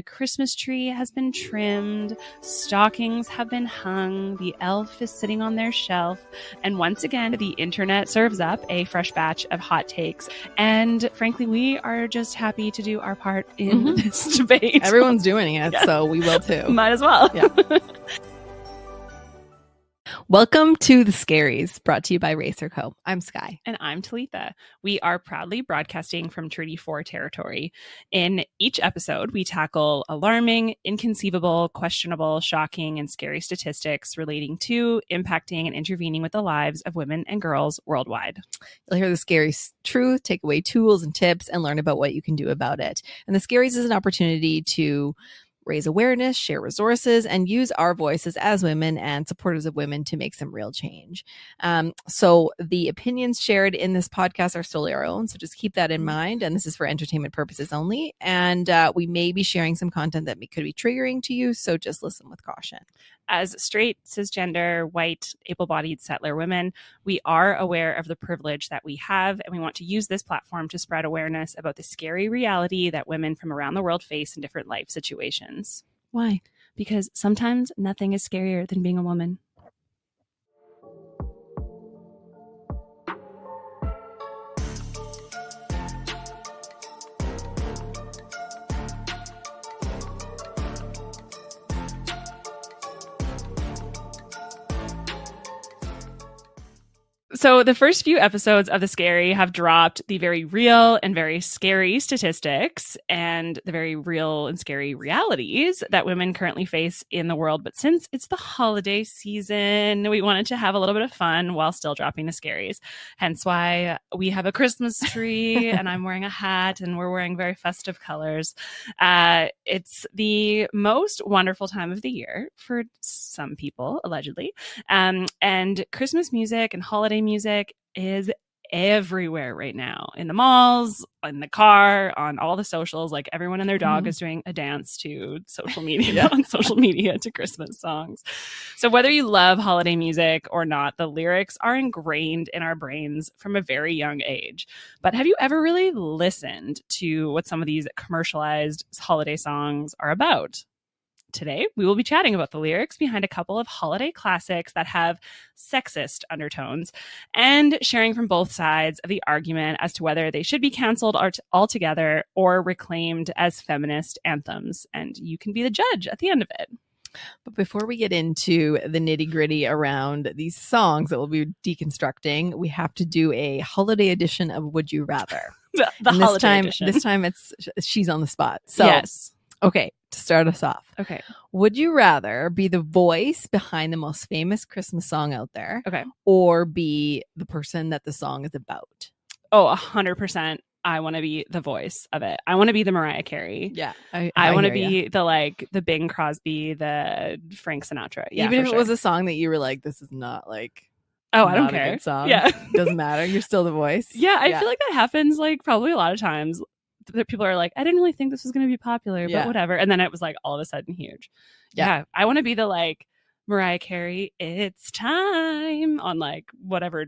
The Christmas tree has been trimmed, stockings have been hung, the elf is sitting on their shelf, and once again, the internet serves up a fresh batch of hot takes. And frankly, we are just happy to do our part in this debate. Everyone's doing it, so we will too. Might as well. Yeah. Welcome to The Scaries, brought to you by Racer Co. I'm Sky. And I'm Talitha. We are proudly broadcasting from Treaty 4 territory. In each episode, we tackle alarming, inconceivable, questionable, shocking, and scary statistics relating to, impacting, and intervening with the lives of women and girls worldwide. You'll hear the scary truth, take away tools and tips, and learn about what you can do about it. And The Scaries is an opportunity to raise awareness, share resources, and use our voices as women and supporters of women to make some real change. So the opinions shared in this podcast are solely our own. So just keep that in mind. And this is for entertainment purposes only. And we may be sharing some content that could be triggering to you. So just listen with caution. As straight, cisgender, white, able-bodied settler women, we are aware of the privilege that we have, and we want to use this platform to spread awareness about the scary reality that women from around the world face in different life situations. Why? Because sometimes nothing is scarier than being a woman. So the first few episodes of The Scary have dropped the very real and very scary statistics and the very real and scary realities that women currently face in the world. But since it's the holiday season, we wanted to have a little bit of fun while still dropping the scaries. Hence why we have a Christmas tree and I'm wearing a hat and we're wearing very festive colors. It's the most wonderful time of the year for some people, allegedly. And Christmas music and holiday music is everywhere right now, in the malls, in the car, on all the socials. Like everyone and their dog is doing a dance to social media on social media to Christmas songs. So whether you love holiday music or not, the lyrics are ingrained in our brains from a very young age. But have you ever really listened to what some of these commercialized holiday songs are about? Today, we will be chatting about the lyrics behind a couple of holiday classics that have sexist undertones and sharing from both sides of the argument as to whether they should be canceled altogether or reclaimed as feminist anthems. And you can be the judge at the end of it. But before we get into the nitty gritty around these songs that we'll be deconstructing, we have to do a holiday edition of Would You Rather. The holiday edition. This time she's on the spot. So, yes. Okay, to start us off. Okay. Would you rather be the voice behind the most famous Christmas song out there? Okay. Or be the person that the song is about? Oh, 100%. I want to be the voice of it. I want to be the Mariah Carey. Yeah. I want to be the Bing Crosby, the Frank Sinatra. Yeah, even if it was a song that you were like, this is not like, oh, I don't care. A good song. Yeah. Doesn't matter. You're still the voice. Yeah. I feel like that happens like probably a lot of times. That people are like, I didn't really think this was going to be popular, but whatever. And then it was like all of a sudden huge. Yeah. I want to be the like Mariah Carey, it's time on like whatever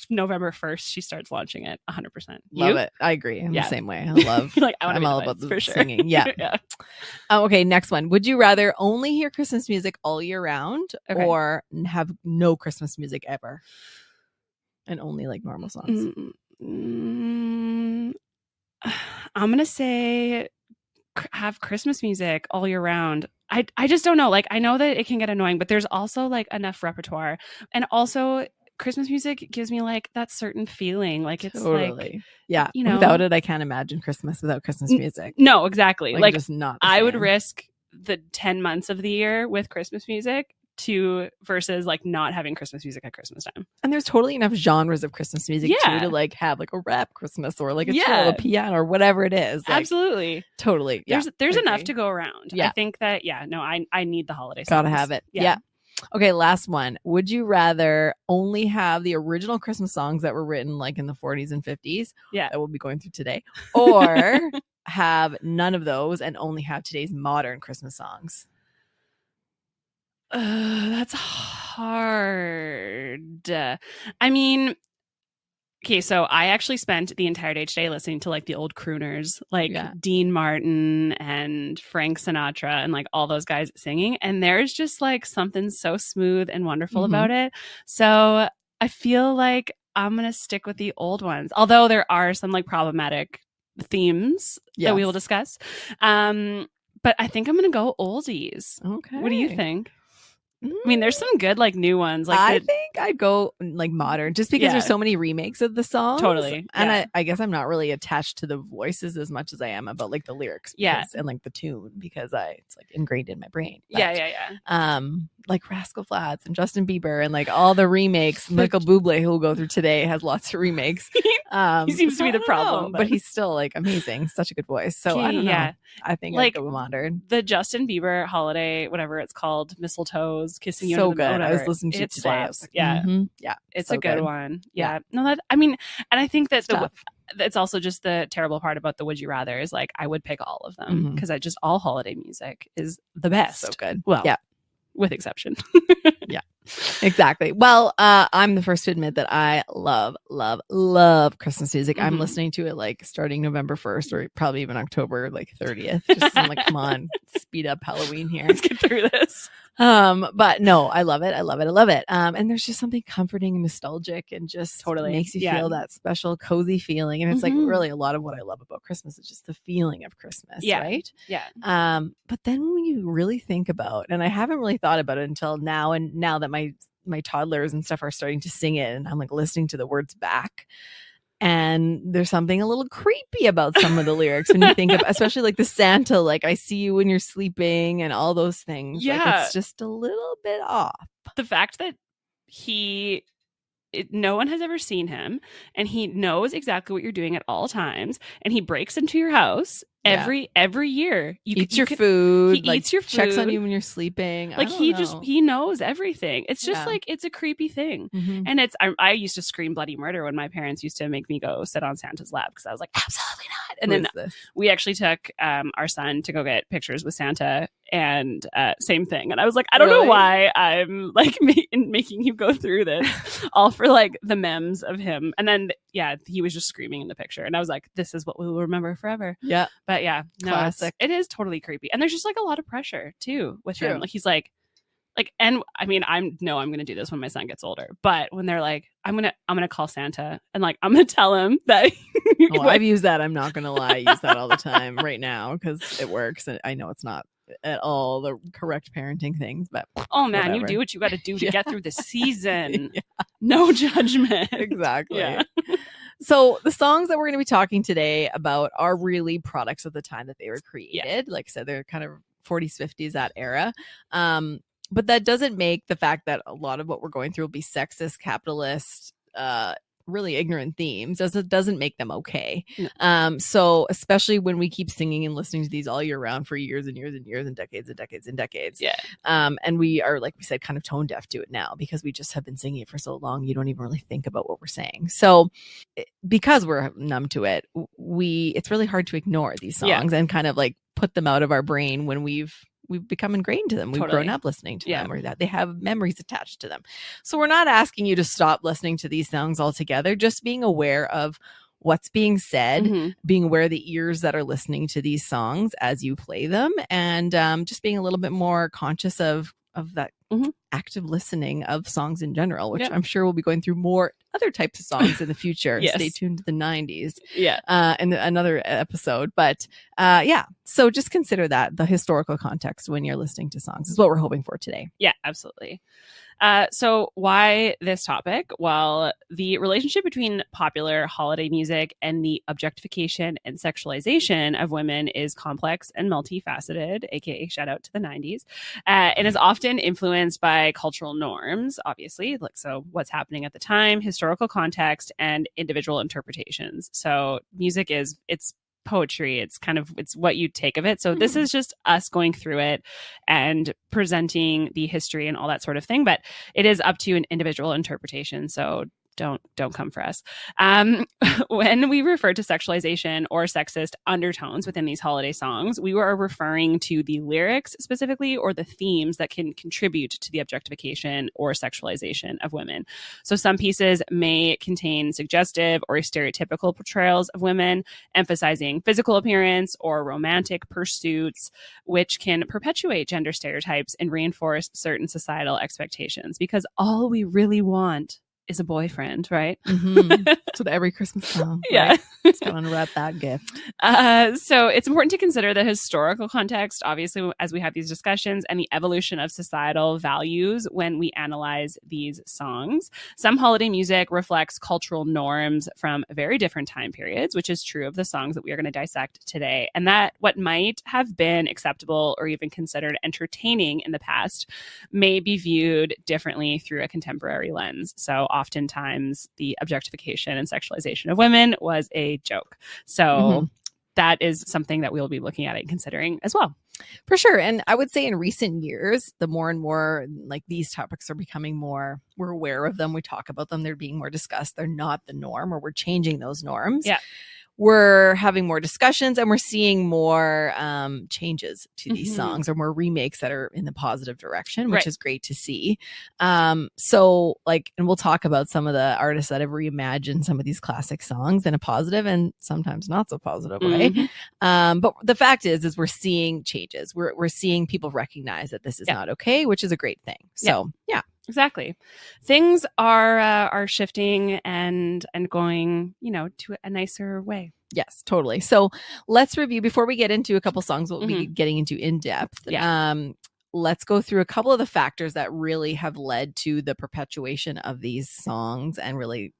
November 1st she starts launching it. 100%. Love it. I agree. I'm the same way. I love like, I'm all about the for sure. singing. Yeah. Yeah. Okay, next one. Would you rather only hear Christmas music all year round or have no Christmas music ever and only like normal songs? I'm going to say have Christmas music all year round. I just don't know. Like, I know that it can get annoying, but there's also like enough repertoire. And also Christmas music gives me like that certain feeling. Like it's like, yeah, you know, without it, I can't imagine Christmas without Christmas music. No, exactly. Like just not I would risk the 10 months of the year with Christmas music versus like not having Christmas music at Christmas time. And there's totally enough genres of Christmas music too to like have like a rap Christmas or like a chill, a piano or whatever it is. Like, absolutely. Totally. Yeah, there's enough to go around. Yeah. I think that, I need the holiday songs. Gotta have it. Yeah. Okay, last one. Would you rather only have the original Christmas songs that were written like in the 40s and 50s that we'll be going through today, or have none of those and only have today's modern Christmas songs? That's hard. I mean, Okay, so I actually spent the entire day today listening to like the old crooners, like Yeah. Dean Martin and Frank Sinatra and like all those guys singing. And there's just like something so smooth and wonderful about it. So I feel like I'm going to stick with the old ones, although there are some like problematic themes that we will discuss. But I think I'm going to go oldies. Okay. What do you think? I mean, there's some good like new ones. Like I think I'd go like modern, just because there's so many remakes of the songs. Totally. And I guess I'm not really attached to the voices as much as I am about like the lyrics. And like the tune, because it's like ingrained in my brain. But, like Rascal Flatts and Justin Bieber and like all the remakes. Michael Bublé, who will go through today, has lots of remakes. He seems to be the problem, but he's still like amazing. Such a good voice. So I don't know. I think like I'd go modern. The Justin Bieber holiday, whatever it's called, Mistletoes, Kissing You. So good. I was listening to it today. It's a good one. No, that I mean, and I think that it's also just the terrible part about the Would You Rather is like I would pick all of them because I just all holiday music is the best. So good. Well, with exception. Exactly. Well, I'm the first to admit that I love Christmas music. I'm listening to it like starting November 1st or probably even October like 30th. Just I'm like, come on, speed up Halloween here. Let's get through this. But no, I love it. And there's just something comforting and nostalgic and just totally makes you feel that special cozy feeling. And it's like really a lot of what I love about Christmas is just the feeling of Christmas, right? Yeah. But then when you really think about, and I haven't really thought about it until now, and now that my toddlers and stuff are starting to sing it and I'm like listening to the words back, and there's something a little creepy about some of the lyrics when you think of, especially like the Santa, like I see you when you're sleeping and all those things. Yeah. Like, it's just a little bit off. The fact that no one has ever seen him and he knows exactly what you're doing at all times, and he breaks into your house every year. He eats your food, checks on you when you're sleeping. Like he knows everything. It's just like, it's a creepy thing. And I used to scream bloody murder when my parents used to make me go sit on Santa's lap because I was like, absolutely not. And then we actually took our son to go get pictures with Santa, and same thing. And I was like, I don't know why I'm like making you go through this, all for like the memes of him. And then he was just screaming in the picture, and I was like, this is what we will remember forever. Yeah. But classic. It is totally creepy, and there's just like a lot of pressure too with him. Like he's like, and I mean, I'm going to do this when my son gets older. But when they're like, I'm gonna call Santa, and like I'm gonna tell him that. I've used that. I'm not gonna lie, I use that all the time right now because it works, and I know it's not at all the correct parenting things, but oh man, whatever. You do what you got to do to get through the season. No judgment. Exactly. So the songs that we're going to be talking today about are really products of the time that they were created. Like I said, they're kind of 40s, 50s, that era. But that doesn't make the fact that a lot of what we're going through will be sexist, capitalist, really ignorant themes. Doesn't make them okay. No. So especially when we keep singing and listening to these all year round for years and years and years and decades and decades and decades. Yeah. And we are, like we said, kind of tone deaf to it now because we just have been singing it for so long. You don't even really think about what we're saying. So because we're numb to it, it's really hard to ignore these songs and kind of like put them out of our brain when we've become ingrained to them. We've grown up listening to them, or that they have memories attached to them. So we're not asking you to stop listening to these songs altogether, just being aware of what's being said, being aware of the ears that are listening to these songs as you play them, and just being a little bit more conscious of that active listening of songs in general, which I'm sure we'll be going through more other types of songs in the future. Stay tuned to the 90s in another episode. But so just consider that the historical context when you're listening to songs is what we're hoping for today. Yeah, absolutely. So why this topic? Well, the relationship between popular holiday music and the objectification and sexualization of women is complex and multifaceted, aka shout out to the 90s, and is often influenced by cultural norms, obviously, like so what's happening at the time, historical context, and individual interpretations. So music it's poetry. It's what you take of it. So this is just us going through it and presenting the history and all that sort of thing, but it is up to an individual interpretation. So don't come for us. When we refer to sexualization or sexist undertones within these holiday songs, we are referring to the lyrics specifically or the themes that can contribute to the objectification or sexualization of women. So some pieces may contain suggestive or stereotypical portrayals of women, emphasizing physical appearance or romantic pursuits, which can perpetuate gender stereotypes and reinforce certain societal expectations, because all we really want is a boyfriend, right? Mm-hmm. So every Christmas song, yeah, right? Just gotta unwrap that gift. So it's important to consider the historical context, obviously, as we have these discussions, and the evolution of societal values when we analyze these songs. Some holiday music reflects cultural norms from very different time periods, which is true of the songs that we are going to dissect today. And that what might have been acceptable or even considered entertaining in the past may be viewed differently through a contemporary lens. So oftentimes the objectification and sexualization of women was a joke. So that is something that we'll be looking at and considering as well. For sure. And I would say in recent years, the more and more like these topics are becoming more, we're aware of them. We talk about them. They're being more discussed. They're not the norm, or we're changing those norms. Yeah. We're having more discussions, and we're seeing more changes to these songs, or more remakes that are in the positive direction, which is great to see. So like, and we'll talk about some of the artists that have reimagined some of these classic songs in a positive and sometimes not so positive way. But the fact is we're seeing changes. We're seeing people recognize that this is not okay, which is a great thing. So yeah. Exactly. Things are shifting and going, to a nicer way. Yes, totally. So let's review before we get into a couple songs we'll be getting into in depth. Yeah. Let's go through a couple of the factors that really have led to the perpetuation of these songs, and really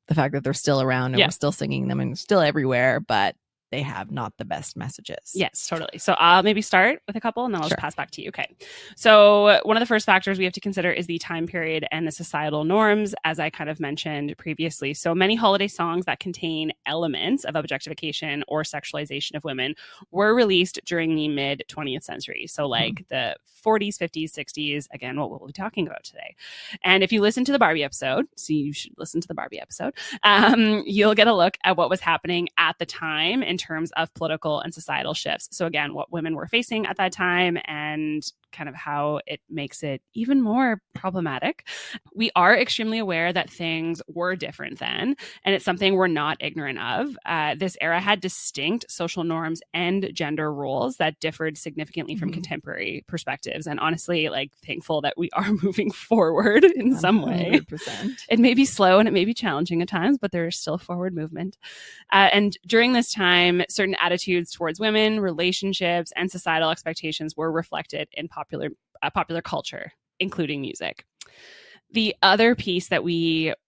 the fact that they're still around and we're still singing them and still everywhere, but they have not the best messages. Yes, totally. So I'll maybe start with a couple and then I'll just pass back to you. Okay. So one of the first factors we have to consider is the time period and the societal norms, as I kind of mentioned previously. So many holiday songs that contain elements of objectification or sexualization of women were released during the mid 20th century. So like the 40s, 50s, 60s, again, what we'll be talking about today. And if you listen to the Barbie episode, so you should listen to the Barbie episode, you'll get a look at what was happening at the time in terms of political and societal shifts. So again, what women were facing at that time and kind of how it makes it even more problematic. We are extremely aware that things were different then, and it's something we're not ignorant of. This era had distinct social norms and gender roles that differed significantly from contemporary perspectives. And honestly, like, thankful that we are moving forward in some way. 100%. It may be slow and it may be challenging at times, but there's still forward movement. And during this time, certain attitudes towards women, relationships, and societal expectations were reflected in popular culture, including music. The other piece that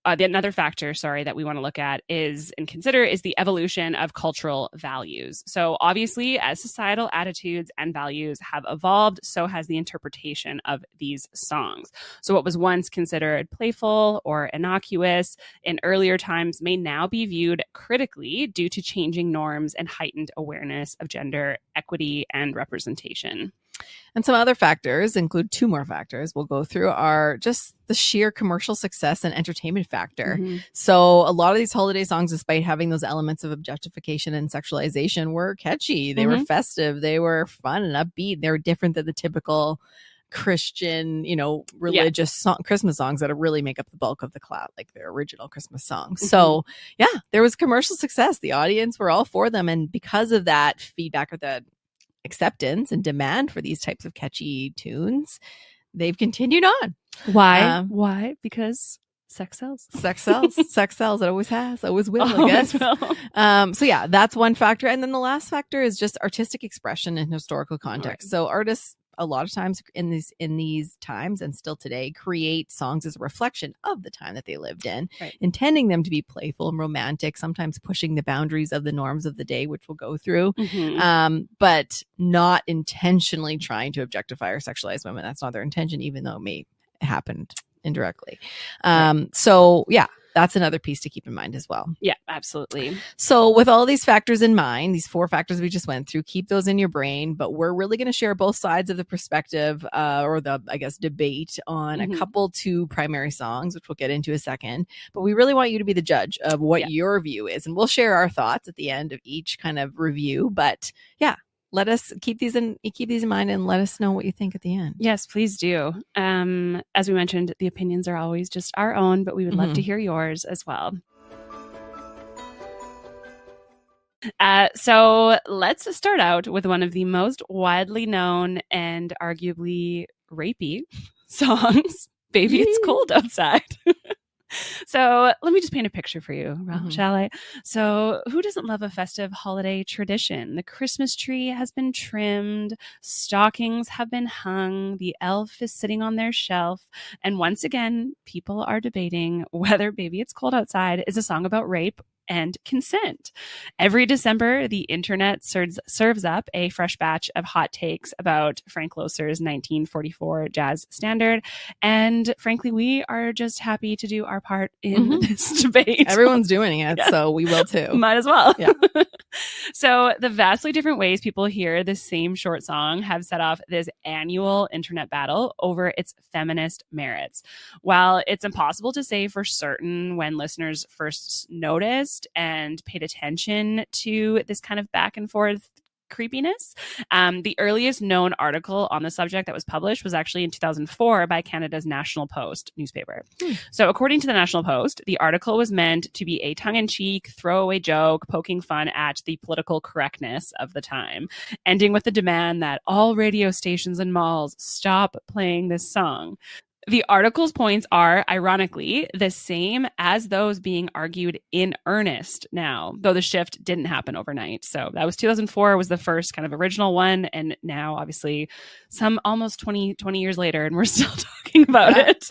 another factor, that we want to look at is and consider is the evolution of cultural values. So obviously, as societal attitudes and values have evolved, so has the interpretation of these songs. So what was once considered playful or innocuous in earlier times may now be viewed critically due to changing norms and heightened awareness of gender equity and representation. And some other factors include two more factors we'll go through are just the sheer commercial success and entertainment factor. So a lot of these holiday songs, despite having those elements of objectification and sexualization, were catchy. They were festive. They were fun and upbeat. They were different than the typical Christian, religious Christmas songs that really make up the bulk of the clout, like their original Christmas songs. So yeah, there was commercial success. The audience were all for them. And because of that feedback, or that acceptance and demand for these types of catchy tunes, they've continued on. Why? Why? Because sex sells. Sex sells. Sex sells. It always has. Always will, I guess. So yeah, that's one factor. And then the last factor is just artistic expression and historical context. So artists, a lot of times in these times and still today, create songs as a reflection of the time that they lived in, intending them to be playful and romantic, sometimes pushing the boundaries of the norms of the day, which we'll go through, but not intentionally trying to objectify or sexualize women. That's not their intention, even though it may happen indirectly. So yeah, that's another piece to keep in mind as well. Yeah, absolutely. So with all these factors in mind, these 4 factors we just went through, keep those in your brain. But we're really going to share both sides of the perspective or the, I guess, debate on a couple 2 primary songs, which we'll get into a second. But we really want you to be the judge of what your view is. And we'll share our thoughts at the end of each kind of review. But yeah, let us keep these in mind and let us know what you think at the end. Yes, please do. As we mentioned, the opinions are always just our own, but we would love to hear yours as well. So let's start out with one of the most widely known and arguably rapey songs, Baby It's Cold Outside. So let me just paint a picture for you, shall I? So who doesn't love a festive holiday tradition? The Christmas tree has been trimmed, stockings have been hung, the elf is sitting on their shelf, and once again, people are debating whether Baby It's Cold Outside is a song about rape and consent. Every December, the internet serves up a fresh batch of hot takes about Frank Loesser's 1944 jazz standard. And frankly, we are just happy to do our part in this debate. Everyone's doing it, so we will too. Might as well. Yeah. So the vastly different ways people hear the same short song have set off this annual internet battle over its feminist merits. While it's impossible to say for certain when listeners first noticed and paid attention to this kind of back and forth creepiness, the earliest known article on the subject that was published was actually in 2004 by Canada's National Post newspaper. So according to the National Post, the article was meant to be a tongue-in-cheek, throwaway joke poking fun at the political correctness of the time, ending with the demand that all radio stations and malls stop playing this song. The article's points are, ironically, the same as those being argued in earnest now, though the shift didn't happen overnight. So that was 2004 was the first kind of original one. And now, obviously, some almost 20 years later, and we're still talking about it.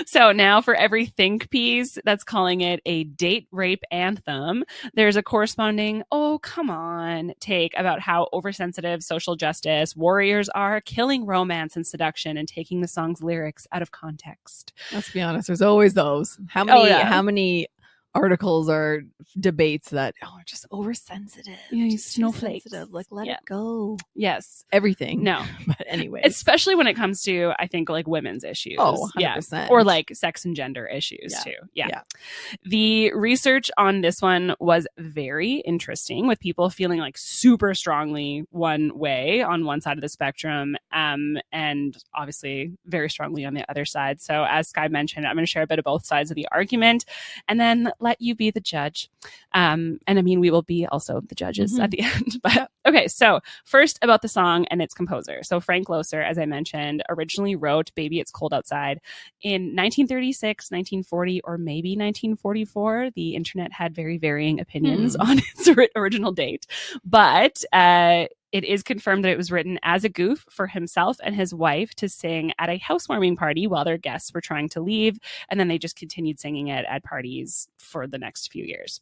So now for every think piece that's calling it a date rape anthem, there's a corresponding, oh, come on, take about how oversensitive social justice warriors are killing romance and seduction and taking the song's lyrics out of context. Let's be honest, there's always those. How many articles or debates that are just oversensitive? Yeah, snowflakes. Like, let it go. Yes. Everything. No. But anyway. Especially when it comes to, I think, like women's issues. Oh, 100%. Yeah. Or like sex and gender issues too. Yeah. The research on this one was very interesting, with people feeling like super strongly one way on one side of the spectrum, and obviously very strongly on the other side. So as Skye mentioned, I'm going to share a bit of both sides of the argument and then let you be the judge. And I mean, we will be also the judges at the end. But okay, so first about the song and its composer. So Frank Loesser, as I mentioned, originally wrote Baby It's Cold Outside in 1936, 1940, or maybe 1944. The internet had very varying opinions on its original date. But it is confirmed that it was written as a goof for himself and his wife to sing at a housewarming party while their guests were trying to leave. And then they just continued singing it at parties for the next few years.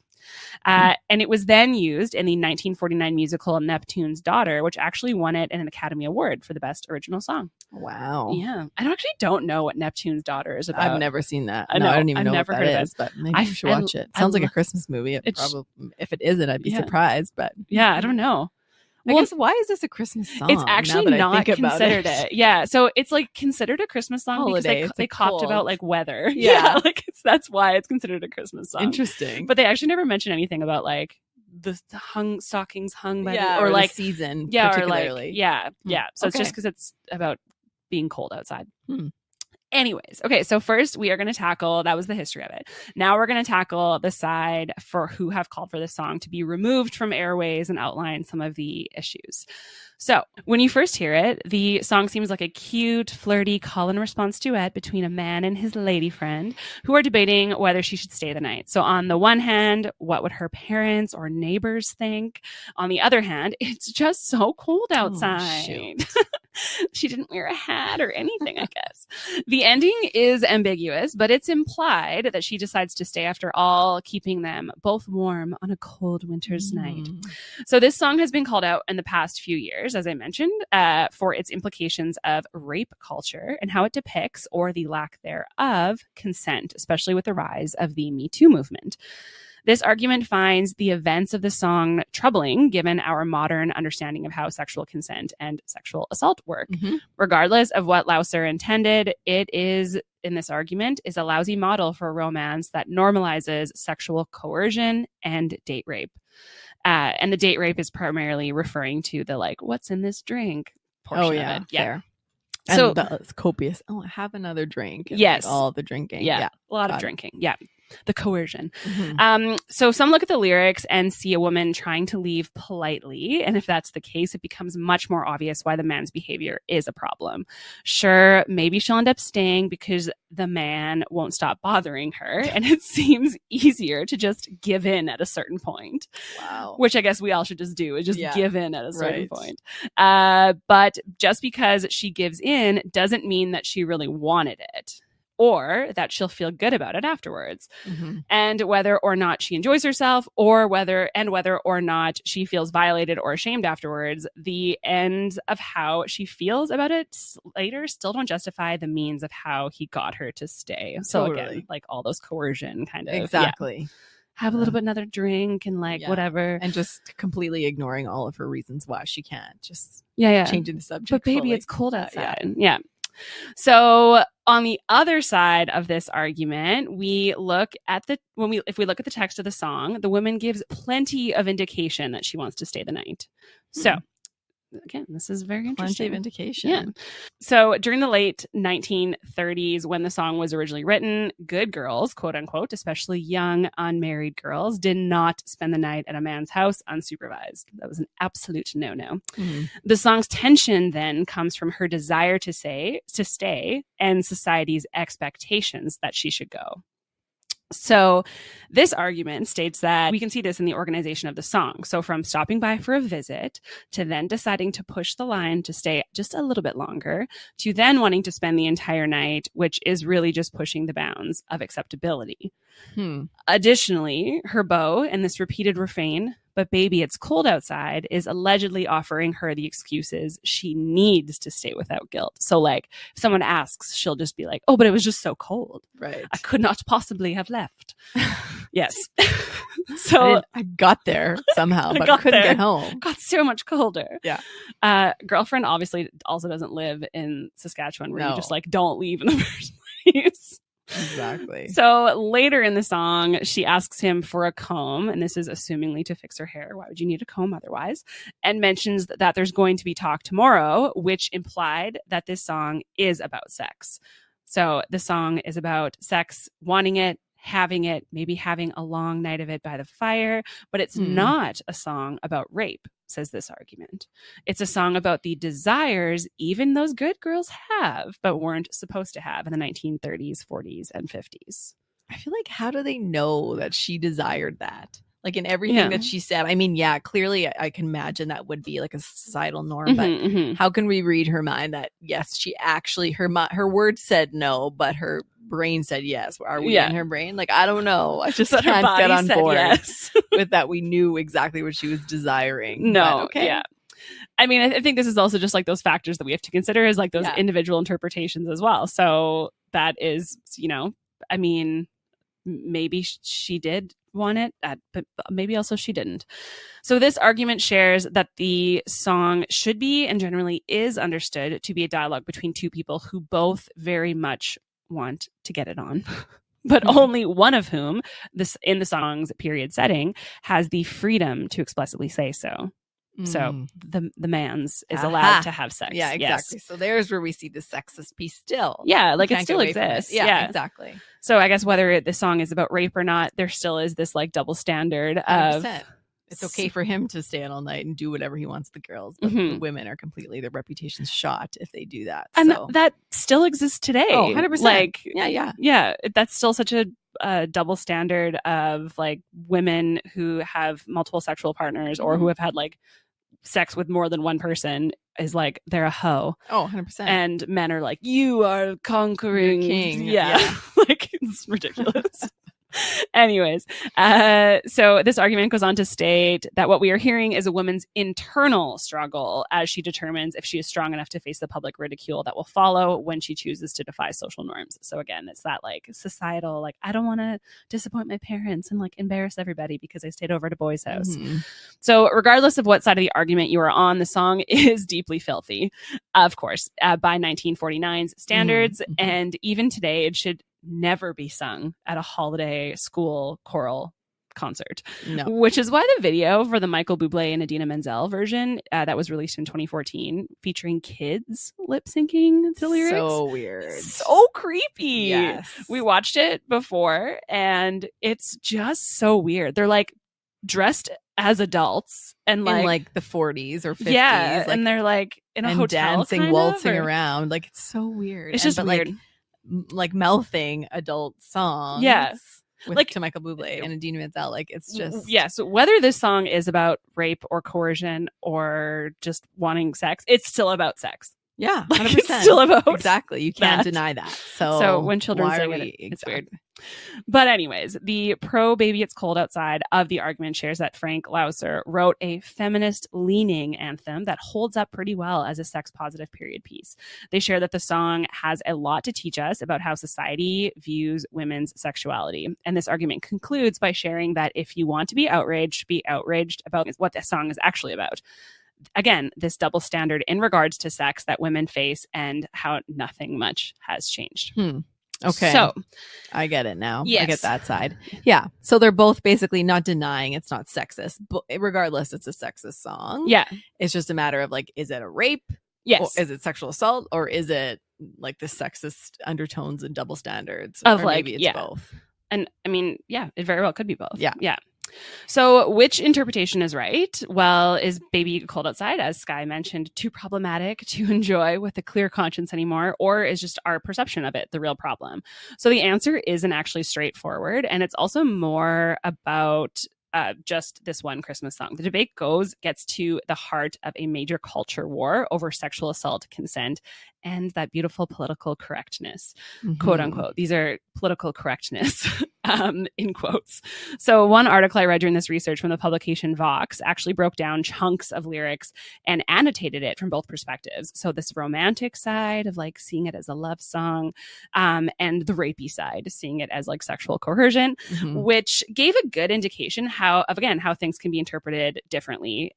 And it was then used in the 1949 musical Neptune's Daughter, which actually won it an Academy Award for the Best Original Song. Wow. Yeah. I actually don't know what Neptune's Daughter is about. I've never seen that. I know. I don't even I've know never what that heard of is, but maybe I should watch it. Sounds like a Christmas movie. If it isn't, I'd be surprised. But yeah, I don't know. I guess, why is this a Christmas song? It's actually not considered it. Yeah. So it's like considered a Christmas song Holiday, because they copped about like weather. Yeah. Like that's why it's considered a Christmas song. Interesting. But they actually never mention anything about like the stockings hung by or like the season. Yeah. Particularly. Or like, So it's just because it's about being cold outside. Anyways, okay, so first we are going to tackle, that was the history of it. Now we're going to tackle the side for who have called for this song to be removed from airways and outline some of the issues. So when you first hear it, the song seems like a cute, flirty call and response duet between a man and his lady friend who are debating whether she should stay the night. So on the one hand, what would her parents or neighbors think? On the other hand, it's just so cold outside. She didn't wear a hat or anything, I guess. The ending is ambiguous, but it's implied that she decides to stay after all, keeping them both warm on a cold winter's night. So this song has been called out in the past few years, as I mentioned, for its implications of rape culture and how it depicts, or the lack thereof, consent, especially with the rise of the Me Too movement. This argument finds the events of the song troubling, given our modern understanding of how sexual consent and sexual assault work. Regardless of what Lausser intended, it is, in this argument, is a lousy model for a romance that normalizes sexual coercion and date rape. And the date rape is primarily referring to the, like, what's in this drink portion of it. Fair. So the copious, have another drink. Yes. Like all the drinking. Yeah. A lot of drinking. Yeah. The coercion. So some look at the lyrics and see a woman trying to leave politely. And if that's the case, it becomes much more obvious why the man's behavior is a problem. Sure, maybe she'll end up staying because the man won't stop bothering her. And it seems easier to just give in at a certain point. Wow. Which I guess we all should just do, is just give in at a certain point. But just because she gives in doesn't mean that she really wanted it, or that she'll feel good about it afterwards. And whether or not she enjoys herself, or whether or not she feels violated or ashamed afterwards, the ends of how she feels about it later still don't justify the means of how he got her to stay. So again, like all those coercion kind of. Exactly. Have a little bit another drink and whatever. And just completely ignoring all of her reasons why she can't. Just changing the subject. But baby, it's cold outside. Yeah. So on the other side of this argument, we look at if we look at the text of the song, the woman gives plenty of indication that she wants to stay the night. So again, this is very interesting. Plenty of indication. Yeah. So during the late 1930s, when the song was originally written, good girls, quote unquote, especially young unmarried girls, did not spend the night at a man's house unsupervised. That was an absolute no-no. The song's tension then comes from her desire to stay and society's expectations that she should go. So this argument states that we can see this in the organization of the song. So from stopping by for a visit to then deciding to push the line to stay just a little bit longer to then wanting to spend the entire night, which is really just pushing the bounds of acceptability. Additionally, her bow and this repeated refrain, "But baby, it's cold outside," is allegedly offering her the excuses she needs to stay without guilt. So like if someone asks, she'll just be like, "Oh, but it was just so cold. Right. I could not possibly have left." Yes. So I got there somehow, but couldn't get home. Got so much colder. Yeah. Girlfriend obviously also doesn't live in Saskatchewan, where you just like don't leave in the first place. Exactly. So later in the song, she asks him for a comb, and this is assumingly to fix her hair. Why would you need a comb otherwise? And mentions that there's going to be talk tomorrow, which implied that this song is about sex. So the song is about sex, wanting it, having it, maybe having a long night of it by the fire, but it's not a song about rape, says this argument. It's a song about the desires even those good girls have, but weren't supposed to have in the 1930s, 40s, and 50s. I feel like, how do they know that she desired that? Like in everything that she said. I mean, clearly I can imagine that would be like a societal norm, but how can we read her mind that, yes, she actually, her words said no, but her brain said yes. Are we in her brain? Like, I don't know. I just can't get on board with that. We knew exactly what she was desiring. No. Okay. Yeah. I mean, I think this is also just like those factors that we have to consider, is like those individual interpretations as well. So that is, I mean, maybe she did want it, but maybe also she didn't. So this argument shares that the song should be and generally is understood to be a dialogue between two people who both very much want to get it on, but only one of whom, this in the song's period setting, has the freedom to explicitly say so. So the man's is allowed to have sex. Yeah, exactly. Yes. So there's where we see the sexist piece still. Yeah, like it still exists. Yeah, exactly. So I guess whether the song is about rape or not, there still is this like double standard of 100%. It's okay for him to stay out all night and do whatever he wants with the girls, but the women are completely, their reputation's shot if they do that. And that still exists today. Oh, 100%. Like, yeah. That's still such a double standard of like women who have multiple sexual partners or who have had like sex with more than one person is like they're a hoe. Oh, 100%. And men are like, you are conquering king. Yeah. Like, it's ridiculous. Anyways, so this argument goes on to state that what we are hearing is a woman's internal struggle as she determines if she is strong enough to face the public ridicule that will follow when she chooses to defy social norms. So again, it's that like societal, like, I don't want to disappoint my parents and like embarrass everybody because I stayed over to boy's house. Mhm. So regardless of what side of the argument you are on, the song is deeply filthy, of course, by 1949's standards. Mhm. And even today, it should never be sung at a holiday school choral concert. No. Which is why the video for the Michael Bublé and Idina Menzel version that was released in 2014 featuring kids lip syncing the lyrics. So weird. So creepy. Yes. We watched it before and it's just so weird. They're like dressed as adults and in like the 40s or 50s. Yeah, like, and they're like in a and hotel dancing, kind of, waltzing or- around. Like, it's so weird. It's just but, weird. like mouthing adult songs. Yeah. With, Like- to Michael Bublé and Idina Menzel. Like, it's just Yeah, so whether this song is about rape or coercion or just wanting sex, it's still about sex. yeah, Like, 100%. it's still about exactly. You can't that. deny that. So, So when children why sing are it, we- it's exactly. weird. But anyways, the pro Baby It's Cold Outside of the argument shares that Frank Lauser wrote a feminist leaning anthem that holds up pretty well as a sex positive period piece. They share that the song has a lot to teach us about how society views women's sexuality. And this argument concludes by sharing that if you want to be outraged about what the song is actually about. Again, this double standard in regards to sex that women face and how nothing much has changed. Okay. So I get it now. I Yes. get that side. Yeah. So they're both basically not denying it's not sexist, but regardless, it's a sexist song. yeah, It's just a matter of like, is it a rape? yes. Or is it sexual assault? Or is it like the sexist undertones and double standards? Of, or like, maybe it's yeah. both. And I mean, yeah, it very well could be both. Yeah. Yeah. So which interpretation is right? Well, is Baby Cold Outside, as Sky mentioned, too problematic to enjoy with a clear conscience anymore? Or is just our perception of it the real problem? So the answer isn't actually straightforward. And it's also more about just this one Christmas song. The debate gets to the heart of a major culture war over sexual assault, consent, and that beautiful political correctness, quote unquote. These are political correctness in quotes. So one article I read during this research from the publication Vox actually broke down chunks of lyrics and annotated it from both perspectives. So this romantic side of like seeing it as a love song, and the rapey side, seeing it as like sexual coercion, Mhm. which gave a good indication how things can be interpreted differently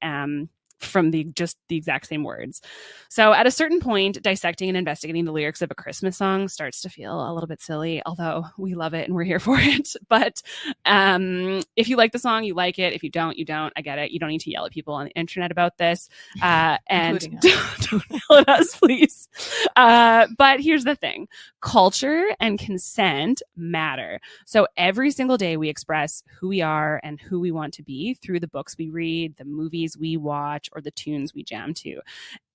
from the exact same words. So at a certain point, dissecting and investigating the lyrics of a Christmas song starts to feel a little bit silly, although we love it and we're here for it. But if you like the song, you like it. If you don't, you don't. I get it. You don't need to yell at people on the internet about this. And Including don't yell at us, please. But here's the thing. Culture and consent matter. So every single day we express who we are and who we want to be through the books we read, the movies we watch, or the tunes we jam to.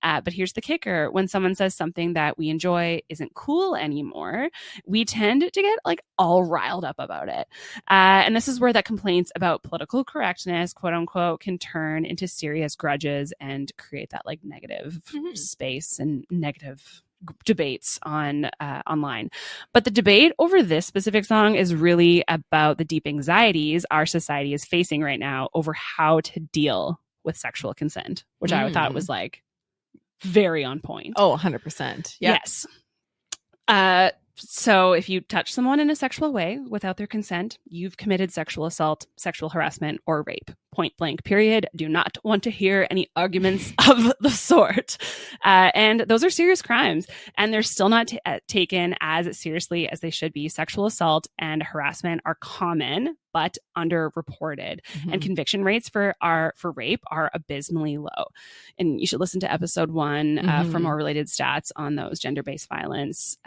But here's the kicker. When someone says something that we enjoy isn't cool anymore, we tend to get like all riled up about it. And this is where that complaints about political correctness, quote unquote, can turn into serious grudges and create that like negative space and negative debates online. But the debate over this specific song is really about the deep anxieties our society is facing right now over how to deal with sexual consent, which I thought was like very on point. Oh, 100%. Yeah. Yes. So if you touch someone in a sexual way without their consent, you've committed sexual assault, sexual harassment, or rape. Point blank, period. Do not want to hear any arguments of the sort. And those are serious crimes. And they're still not taken as seriously as they should be. Sexual assault and harassment are common, but underreported. And conviction rates for rape are abysmally low. And you should listen to episode 1 for more related stats on those gender-based violence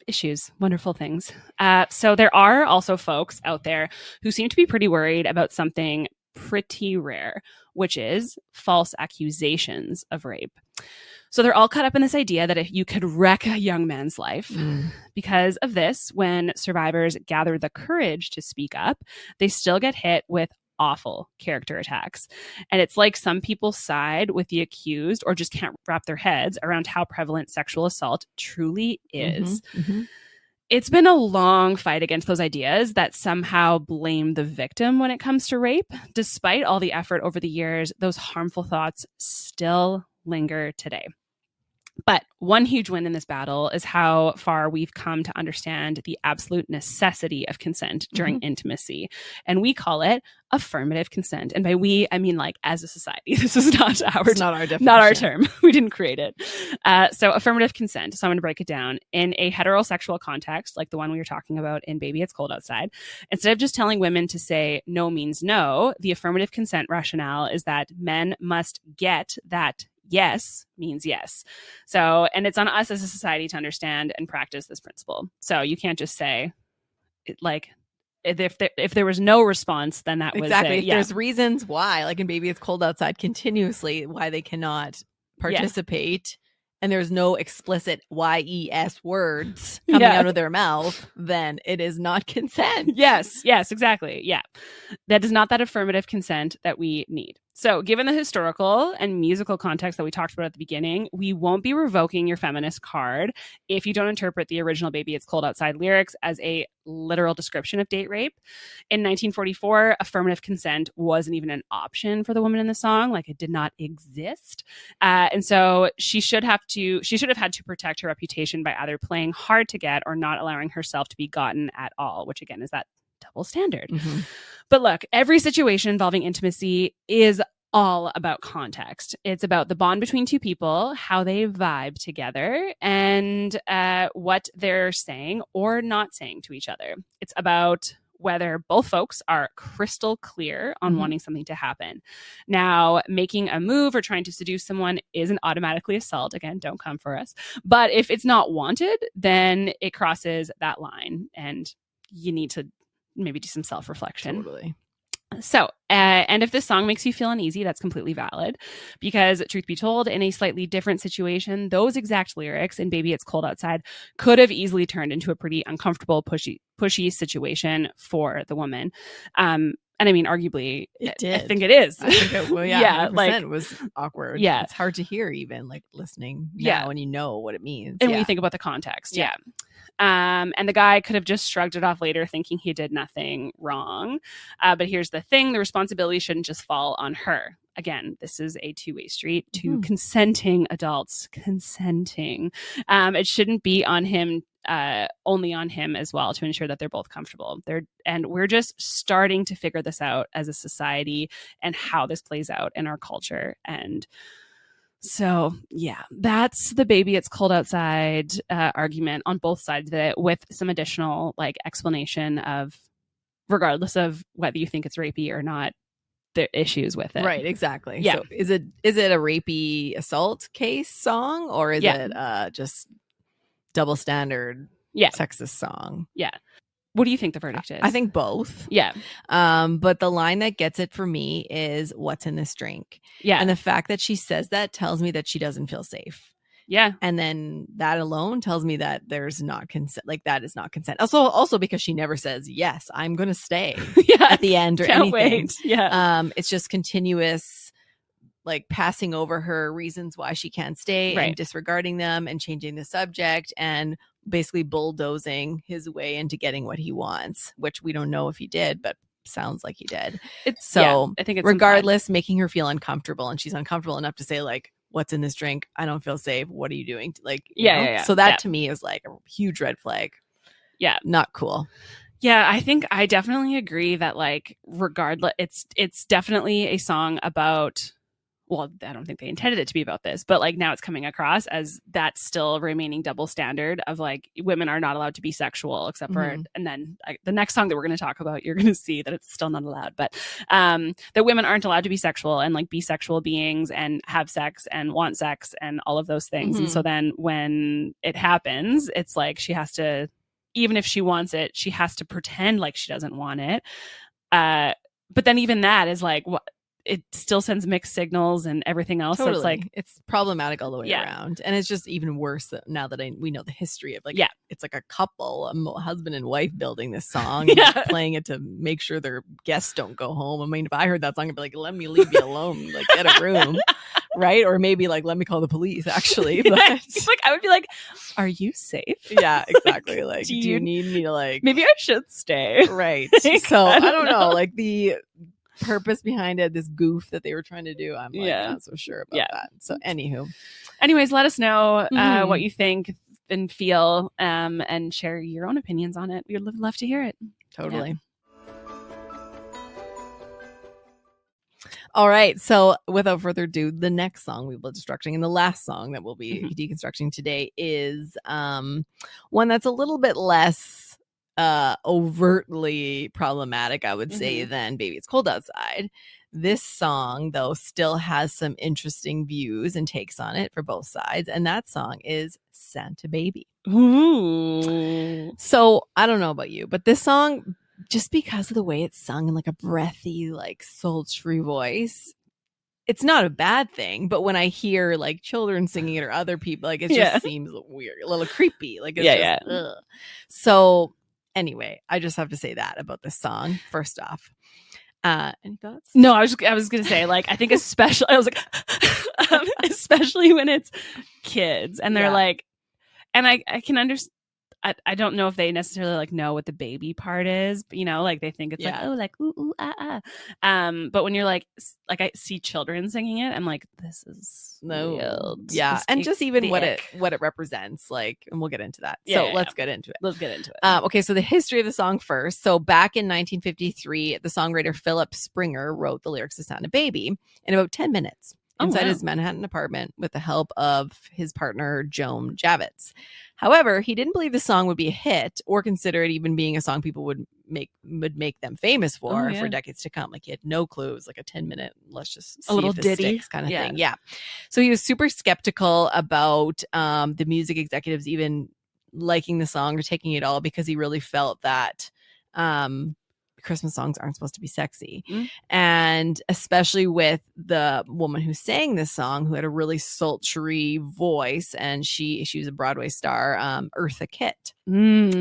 issues, wonderful things. So there are also folks out there who seem to be pretty worried about something pretty rare, which is false accusations of rape. So they're all caught up in this idea that if you could wreck a young man's life. Because of this, when survivors gather the courage to speak up, they still get hit with awful character attacks. And it's like some people side with the accused or just can't wrap their heads around how prevalent sexual assault truly is. It's been a long fight against those ideas that somehow blame the victim when it comes to rape. Despite all the effort over the years, those harmful thoughts still linger today. But one huge win in this battle is how far we've come to understand the absolute necessity of consent during intimacy. And we call it affirmative consent. And by we, I mean like as a society. This is not our definition. Not our term. We didn't create it. So affirmative consent. So I'm going to break it down. In a heterosexual context, like the one we were talking about in Baby It's Cold Outside, instead of just telling women to say no means no, the affirmative consent rationale is that men must get that yes means yes. So, and it's on us as a society to understand and practice this principle. So you can't just say like, if there was no response, then that was exactly. it. If there's reasons why, like in Baby It's Cold Outside, continuously why they cannot participate, and there's no explicit YES words coming out of their mouth, then it is not consent. Yes, exactly. Yeah. That is not that affirmative consent that we need. So given the historical and musical context that we talked about at the beginning, we won't be revoking your feminist card if you don't interpret the original Baby It's Cold Outside lyrics as a literal description of date rape. In 1944, affirmative consent wasn't even an option for the woman in the song. Like it did not exist. And so she should have had to protect her reputation by either playing hard to get or not allowing herself to be gotten at all, which again is that double standard. But look, every situation involving intimacy is all about context. It's about the bond between two people, how they vibe together, and what they're saying or not saying to each other. It's about whether both folks are crystal clear on wanting something to happen. Now, making a move or trying to seduce someone isn't automatically assault. Again, don't come for us. But if it's not wanted, then it crosses that line, and you need to maybe do some self-reflection. Totally. So, and if this song makes you feel uneasy, that's completely valid, because truth be told, in a slightly different situation, those exact lyrics in Baby It's Cold Outside could have easily turned into a pretty uncomfortable, pushy situation for the woman. And I mean, arguably, it did. I think it is. I think it, well, yeah, like it was awkward. Yeah. It's hard to hear even like listening now when you know what it means. And when you think about the context. Yeah. And the guy could have just shrugged it off later thinking he did nothing wrong. But here's the thing. The responsibility shouldn't just fall on her. Again, this is a two-way street to consenting adults. Consenting. It shouldn't be on him, only on him as well, to ensure that they're both comfortable. And we're just starting to figure this out as a society and how this plays out in our culture. And so, yeah, that's the Baby It's Cold Outside argument on both sides of it, with some additional like explanation of, regardless of whether you think it's rapey or not, the issues with it. Right, exactly. Yeah. So is it a rapey assault case song, or is it just double standard sexist song? Yeah. What do you think the verdict is? I think both. Yeah. But the line that gets it for me is, "What's in this drink?" Yeah. And the fact that she says that tells me that she doesn't feel safe. Yeah. And then that alone tells me that there's not consent. Like that is not consent. Also because she never says, "Yes, I'm going to stay" at the end or anything. Wait. Yeah. It's just continuous, like passing over her reasons why she can't stay and disregarding them and changing the subject and basically bulldozing his way into getting what he wants, which we don't know if he did, but sounds like he did. I think it's regardless, making her feel uncomfortable, and she's uncomfortable enough to say like, "What's in this drink? I don't feel safe. What are you doing?" Like, you know? So that to me is like a huge red flag. Yeah. Not cool. Yeah, I think I definitely agree that like regardless, it's definitely a song about, well, I don't think they intended it to be about this, but like now it's coming across as that still remaining double standard of like women are not allowed to be sexual except for, and then the next song that we're going to talk about, you're going to see that it's still not allowed, but that women aren't allowed to be sexual and like be sexual beings and have sex and want sex and all of those things. And so then when it happens, it's like she has to, even if she wants it, she has to pretend like she doesn't want it. But then even that is like, what? it still sends mixed signals and everything else. Totally. So it's like, it's problematic all the way Yeah. around. And it's just even worse now that we know the history of like, Yeah. it's like a couple, a husband and wife building this song Yeah. and playing it to make sure their guests don't go home. I mean, if I heard that song, I'd be like, let me leave you alone, like get a room. Right. Or maybe like, let me call the police actually. Yeah. But like, I would be like, are you safe? yeah, exactly. Like, do do you you- need me to like, Maybe I should stay. right. Like, So I I don't don't know, know. like the purpose behind it, this goof that they were trying to do, I'm like Yeah. not so sure about Yeah. that. So anywho, Anyways, let us know Mhm. what you think and feel, and share your own opinions on it. We'd love to hear it. totally. All right. So without further ado, the next song we will be deconstructing and the last song that we'll be deconstructing today is one that's a little bit less overtly problematic, I would say, than Baby It's Cold Outside. This song, though, still has some interesting views and takes on it for both sides. And that song is Santa Baby. Ooh. So I don't know about you, but this song, just because of the way it's sung in like a breathy, like sultry voice, it's not a bad thing. But when I hear like children singing it or other people, like it just seems weird, a little creepy. Like it's just, ugh. So anyway, I just have to say that about this song. First off, any thoughts? No, I was gonna say, like, I think especially I was like especially when it's kids and they're like, and I can understand. I don't know if they necessarily like know what the baby part is, but, you know, like they think it's like, oh, like ooh, ooh, ah, ah. But when you're like I see children singing it, I'm like, this is wild. Yeah, This and ick- just even the what ick. it represents, like, and we'll get into that. Yeah, So let's get into it. Let's get into it. Okay, so the history of the song first. So back in 1953, the songwriter Philip Springer wrote the lyrics to Santa Baby in about 10 minutes inside his Manhattan apartment with the help of his partner, Joan Javits. However, he didn't believe the song would be a hit or consider it even being a song people would make them famous for decades to come. Like he had no clue. It was like a 10-minute, let's just see a little if this ditty sticks kind of thing. Yeah. So he was super skeptical about the music executives even liking the song or taking it all because he really felt that Christmas songs aren't supposed to be sexy. And especially with the woman who sang this song, who had a really sultry voice, and she was a Broadway star, Eartha Kitt.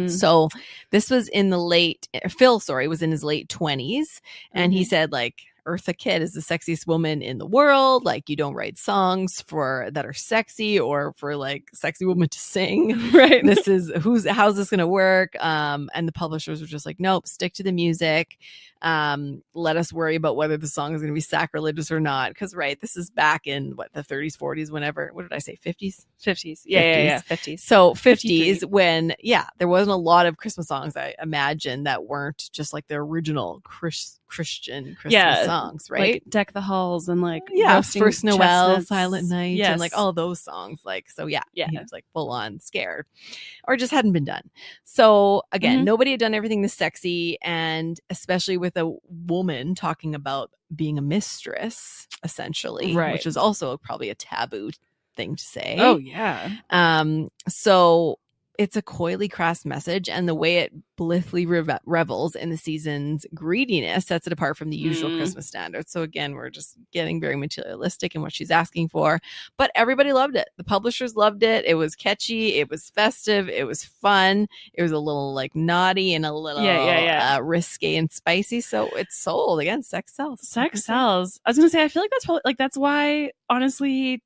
So this was in the Phil was in his late 20s, and he said, like, Eartha Kitt is the sexiest woman in the world. Like, you don't write songs that are sexy or for like sexy women to sing. Right. This is how's this going to work? And the publishers were just like, nope, stick to the music. Let us worry about whether the song is going to be sacrilegious or not. Cause this is back in the 30s, 40s, whenever, what did I say? 50s? 50s. Yeah. 50s. So 50s when, there wasn't a lot of Christmas songs, I imagine, that weren't just like the original Christian Christmas songs, right? Like Deck the Halls and like First Noel, chestnuts. Silent Night, and like all those songs. Like, so he was like full on scared, or just hadn't been done. So again, nobody had done everything this sexy, and especially with a woman talking about being a mistress, essentially, which is also probably a taboo thing to say. Oh yeah. So it's a coyly crass message, and the way it blithely revels in the season's greediness sets it apart from the usual Christmas standards. So again, we're just getting very materialistic in what she's asking for, but everybody loved it. The publishers loved it. It was catchy. It was festive. It was fun. It was a little like naughty and a little risque and spicy. So it's sold. Again, sex sells. Sex sells. I was gonna say, I feel like that's probably that's why, honestly,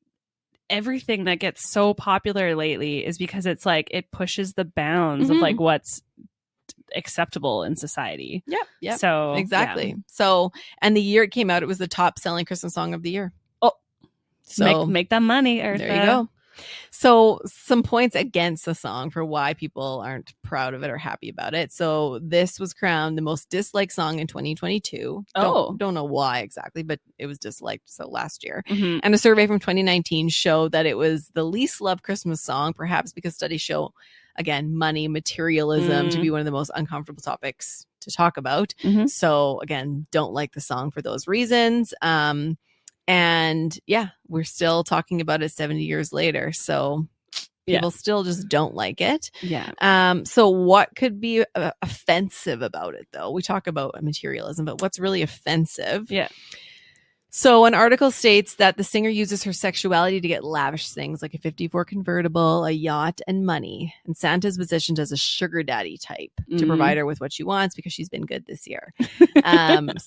everything that gets so popular lately is because it's like it pushes the bounds of like what's acceptable in society. Yep. So exactly. So, and the year it came out, it was the top selling Christmas song of the year. Oh, so make that money, Eartha. There you go. So some points against the song for why people aren't proud of it or happy about it. So this was crowned the most disliked song in 2022. Don't know why exactly, but it was disliked last year. And a survey from 2019 showed that it was the least loved Christmas song, perhaps because studies show, again, money, materialism to be one of the most uncomfortable topics to talk about. So again, don't like the song for those reasons. And we're still talking about it 70 years later. So people still just don't like it. So what could be offensive about it, though? We talk about materialism, but what's really offensive? So an article states that the singer uses her sexuality to get lavish things like a 54 convertible, a yacht, and money. And Santa's positioned as a sugar daddy type to provide her with what she wants because she's been good this year.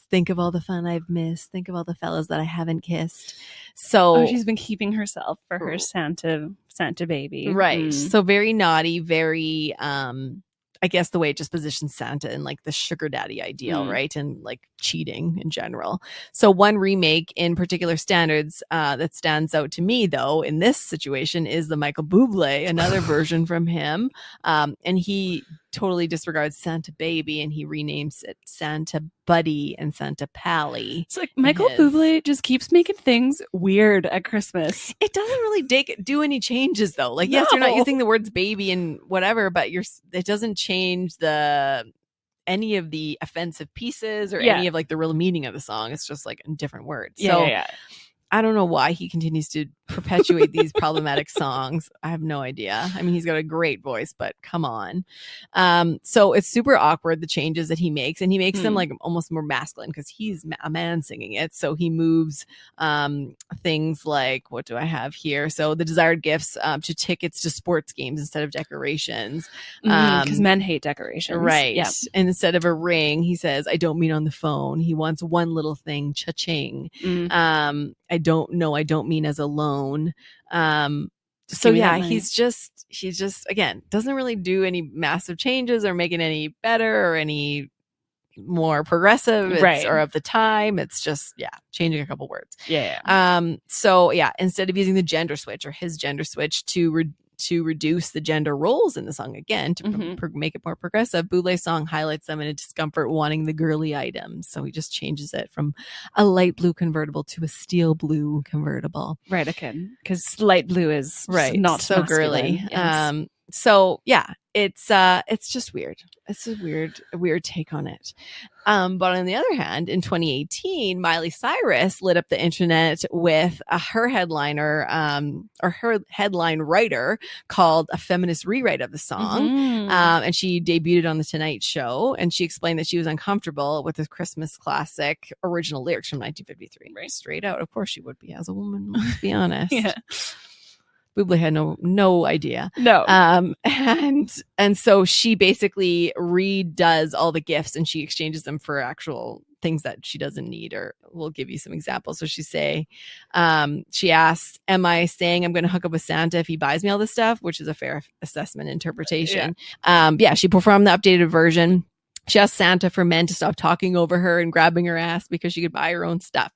Think of all the fun I've missed. Think of all the fellas that I haven't kissed. So she's been keeping herself for her Santa baby. Right. So very naughty, very I guess the way it just positions Santa in like the sugar daddy ideal, right? And like cheating in general. So one remake in particular standards that stands out to me though in this situation is the Michael Bublé, another version from him. And he totally disregards Santa Baby and he renames it Santa Buddy and Santa Pally. It's like Michael Bublé just keeps making things weird at Christmas. It doesn't really do any changes though. Like, yes, you're not using the words baby and whatever, but it doesn't change any of the offensive pieces or any of like the real meaning of the song. It's just like in different words. I don't know why he continues to perpetuate these problematic songs. I have no idea. I mean, he's got a great voice, but come on. So it's super awkward, the changes that he makes, and he makes them like almost more masculine because he's a man singing it. So he moves things like, what do I have here? So the desired gifts to tickets to sports games instead of decorations. Because men hate decorations. Right. Yeah. And instead of a ring, he says, I don't mean on the phone. He wants one little thing, cha-ching. I don't mean as a loan. So yeah, he's just again, doesn't really do any massive changes or make it any better or any more progressive or of the time. It's just, changing a couple words. So yeah, instead of using the gender switch or his gender switch to reduce the gender roles in the song again to make it more progressive, Boulé's song highlights them in a discomfort wanting the girly items. So he just changes it from a light blue convertible to a steel blue convertible. Right, again, because light blue is not so girly. Yes. So yeah, it's just weird. It's a weird take on it. But on the other hand, in 2018, Miley Cyrus lit up the internet with her headliner, or her headline writer called a feminist rewrite of the song. And she debuted on the Tonight Show, and she explained that she was uncomfortable with the Christmas classic original lyrics from 1953. Right. Straight out. Of course she would be as a woman, let's be honest. Bublé had no idea. No. And so she basically redoes all the gifts and she exchanges them for actual things that she doesn't need, or we'll give you some examples. So she asks, am I saying I'm going to hook up with Santa if he buys me all this stuff? Which is a fair assessment interpretation. She performed the updated version. She asked Santa for men to stop talking over her and grabbing her ass because she could buy her own stuff.